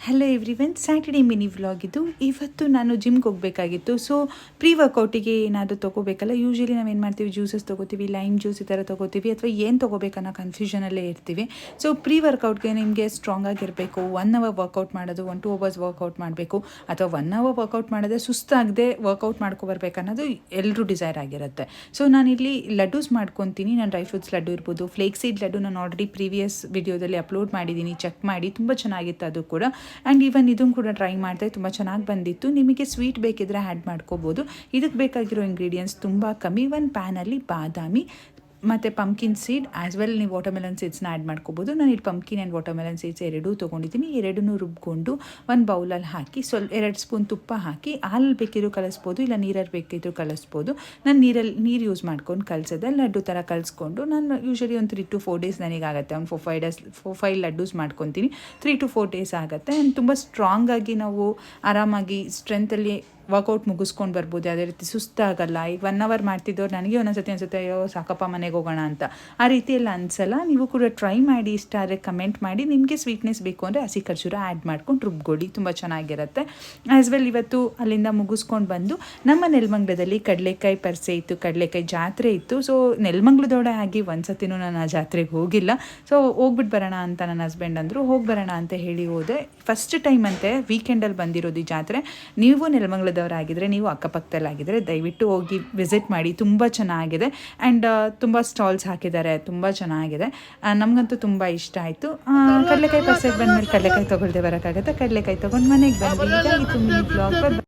Hello everyone, Saturday mini vlog ಇದು. ಇವತ್ತು ನಾನು ಜಿಮ್ಗೆ ಹೋಗಬೇಕಾಗಿತ್ತು. ಸೊ ಪ್ರೀ ವರ್ಕೌಟಿಗೆ ಏನಾದರೂ ತೊಗೋಬೇಕಲ್ಲ. ಯೂಶ್ವಲಿ ನಾವೇನು ಮಾಡ್ತೀವಿ, ಜ್ಯೂಸಸ್ ತೊಗೋತೀವಿ, ಲೈಮ್ ಜ್ಯೂಸ್ ಈ ಥರ ತೊಗೋತೀವಿ, ಅಥವಾ ಏನು ತೊಗೋಬೇಕನ್ನೋ ಕನ್ಫ್ಯೂಷನಲ್ಲೇ ಇರ್ತೀವಿ. ಸೊ ಪ್ರೀ ವರ್ಕೌಟ್ಗೆ ನಿಮಗೆ ಸ್ಟ್ರಾಂಗ್ ಆಗಿರಬೇಕು, 1 ಅವರ್ ವರ್ಕೌಟ್ ಮಾಡೋದು, 1-2 ಅವರ್ಸ್ ವರ್ಕೌಟ್ ಮಾಡಬೇಕು, ಅಥವಾ 1 ಅವರ್ ವರ್ಕೌಟ್ ಮಾಡಿದ್ರೆ ಸುಸ್ತಾಗದೆ ವರ್ಕೌಟ್ ಮಾಡ್ಕೊಬರ್ಬೇಕನ್ನೋದು ಎಲ್ಲರೂ ಡಿಸೈರ್ ಆಗಿರುತ್ತೆ. ಸೊ ನಾನಿಲ್ಲಿ ಲಡ್ಡೂಸ್ ಮಾಡ್ಕೊತೀನಿ. ನಾನು ಡ್ರೈ ಫ್ರೂಟ್ಸ್ ಲಡ್ಡು ಇರ್ಬೋದು, ಫ್ಲೇಕ್ ಸೀಡ್ ಲಡ್ಡು ನಾನು ಆಲ್ರೆಡಿ ಪ್ರೀವಿಯಸ್ ವಿಡಿಯೋದಲ್ಲಿ ಅಪ್ಲೋಡ್ ಮಾಡಿದ್ದೀನಿ, ಚೆಕ್ ಮಾಡಿ. ತುಂಬ ಚೆನ್ನಾಗಿತ್ತು ಅದು ಕೂಡ. ಆ್ಯಂಡ್ ಈವನ್ ಇದನ್ನು ಕೂಡ ಟ್ರೈ ಮಾಡಿದೆ, ತುಂಬ ಚೆನ್ನಾಗಿ ಬಂದಿತ್ತು. ನಿಮಗೆ ಸ್ವೀಟ್ ಬೇಕಿದ್ರೆ ಆ್ಯಡ್ ಮಾಡ್ಕೋಬೋದು. ಇದಕ್ಕೆ ಬೇಕಾಗಿರೋ ಇಂಗ್ರೀಡಿಯೆಂಟ್ಸ್ ತುಂಬ ಕಮ್ಮಿ. ಒಂದು ಪ್ಯಾನಲ್ಲಿ ಬಾದಾಮಿ ಮತ್ತು ಪಂಪ್ಕಿನ್ ಸೀಡ್ ಆ್ಯಸ್ ವೆಲ್ ನೀವು ವಾಟರ್ಮೆಲನ್ ಸೀಡ್ಸ್ನ ಆ್ಯಡ್ ಮಾಡ್ಕೋಬೋದು. ನಾನು ಇಲ್ಲಿ ಪಂಪ್ಕಿನ್ ಆ್ಯಂಡ್ ವಾಟರ್ಮೆಲನ್ ಸೀಡ್ಸ್ ಎರಡೂ ತೊಗೊಂಡಿದ್ದೀನಿ. ಎರಡನ್ನೂ ರುಬ್ಕೊಂಡು ಒಂದು ಬೌಲಲ್ಲಿ ಹಾಕಿ 2 ಸ್ಪೂನ್ ತುಪ್ಪ ಹಾಕಿ, ಹಾಲಲ್ಲಿ ಬೇಕಿದ್ರು ಕಲಿಸ್ಬೋದು, ಇಲ್ಲ ನೀರಲ್ಲಿ ಬೇಕಿದ್ರು ಕಲಿಸ್ಬೋದು. ನಾನು ನೀರು ಯೂಸ್ ಮಾಡ್ಕೊಂಡು ಕಲಿಸಿದೆ. ಲಡ್ಡು ಥರ ಕಲಿಸ್ಕೊಂಡು ನಾನು ಯೂಶ್ವಲಿ ಒಂದು 3 to 4 ಡೇಸ್ ನನಗಾಗುತ್ತೆ. ಒಂದು 4-5 ಲಡ್ಡೂಸ್ ಮಾಡ್ಕೊತೀನಿ. 3 to 4 ಡೇಸ್ ಆಗುತ್ತೆ. ಆ್ಯಂಡ್ ತುಂಬ ಸ್ಟ್ರಾಂಗಾಗಿ ನಾವು ಆರಾಮಾಗಿ ಸ್ಟ್ರೆಂತಲ್ಲಿ ವರ್ಕೌಟ್ ಮುಗಿಸ್ಕೊಂಡು ಬರ್ಬೋದು. ಯಾವುದೇ ರೀತಿ ಸುಸ್ತಾಗಲ್ಲ. ಈಗ 1 ಅವರ್ ಮಾಡ್ತಿದ್ದವ್ರು ನನಗೆ ಒಂದೊಂದ್ಸತಿ ಅನಿಸುತ್ತೆ, ಅಯ್ಯೋ ಸಾಕಪ್ಪ ಮನೆಗೆ ಹೋಗೋಣ ಅಂತ. ಆ ರೀತಿ ಎಲ್ಲ ಅನಿಸಲ್ಲ. ನೀವು ಕೂಡ ಟ್ರೈ ಮಾಡಿ, ಇಷ್ಟ ಆದರೆ ಕಮೆಂಟ್ ಮಾಡಿ. ನಿಮಗೆ ಸ್ವೀಟ್ನೆಸ್ ಬೇಕು ಅಂದರೆ ಹಸಿ ಖರ್ಜೂರ ಆ್ಯಡ್ ಮಾಡ್ಕೊಂಡು ರುಬ್ಕೊಳ್ಳಿ, ತುಂಬ ಚೆನ್ನಾಗಿರುತ್ತೆ. ಆ್ಯಸ್ ವೆಲ್ ಇವತ್ತು ಅಲ್ಲಿಂದ ಮುಗಿಸ್ಕೊಂಡು ಬಂದು ನಮ್ಮ ನೆಲಮಂಗಲದಲ್ಲಿ ಕಡಲೆಕಾಯಿ ಪರಿಸೆ ಇತ್ತು, ಕಡಲೆಕಾಯಿ ಜಾತ್ರೆ ಇತ್ತು. ಸೊ ನೆಲಮಂಗಲದೊಡೆ ಆಗಿ ಒಂದು ಸತಿನೂ ನಾನು ಆ ಜಾತ್ರೆಗೆ ಹೋಗಿಲ್ಲ. ಸೊ ಹೋಗ್ಬಿಟ್ಟು ಬರೋಣ ಅಂತ ನನ್ನ ಹಸ್ಬೆಂಡ್ ಅಂದರು. ಹೋಗಿ ಬರೋಣ ಅಂತ ಹೇಳಿ ಹೋದೆ. ಫಸ್ಟ್ ಟೈಮ್ ಅಂತೆ ವೀಕೆಂಡಲ್ಲಿ ಬಂದಿರೋದು ಈ ಜಾತ್ರೆ. ನೀವು ನೆಲಮಂಗಲದವರಾಗಿದ್ದರೆ, ನೀವು ಅಕ್ಕಪಕ್ಕದಲ್ಲಾಗಿದ್ದರೆ ದಯವಿಟ್ಟು ಹೋಗಿ ವಿಸಿಟ್ ಮಾಡಿ. ತುಂಬ ಚೆನ್ನಾಗಿದೆ. ಆ್ಯಂಡ್ ತುಂಬ ಸ್ಟಾಲ್ಸ್ ಹಾಕಿದ್ದಾರೆ, ತುಂಬ ಚೆನ್ನಾಗಿದೆ. ನಮಗಂತೂ ತುಂಬ ಇಷ್ಟ ಆಯಿತು. ಕಡಲೆಕಾಯಿ ಪರಿಸೆಗೆ ಬಂದಮೇಲೆ ಕಡಲೆಕಾಯಿ ತೊಗೊಳ್ದೆ ಬರೋಕ್ಕಾಗತ್ತೆ. ಕಡಲೆಕಾಯಿ ತೊಗೊಂಡು ಮನೆಗೆ ಬಂದು ಇದಾಗಿತ್ತು ಮಿನಿ ಬ್ಲಾಗ್.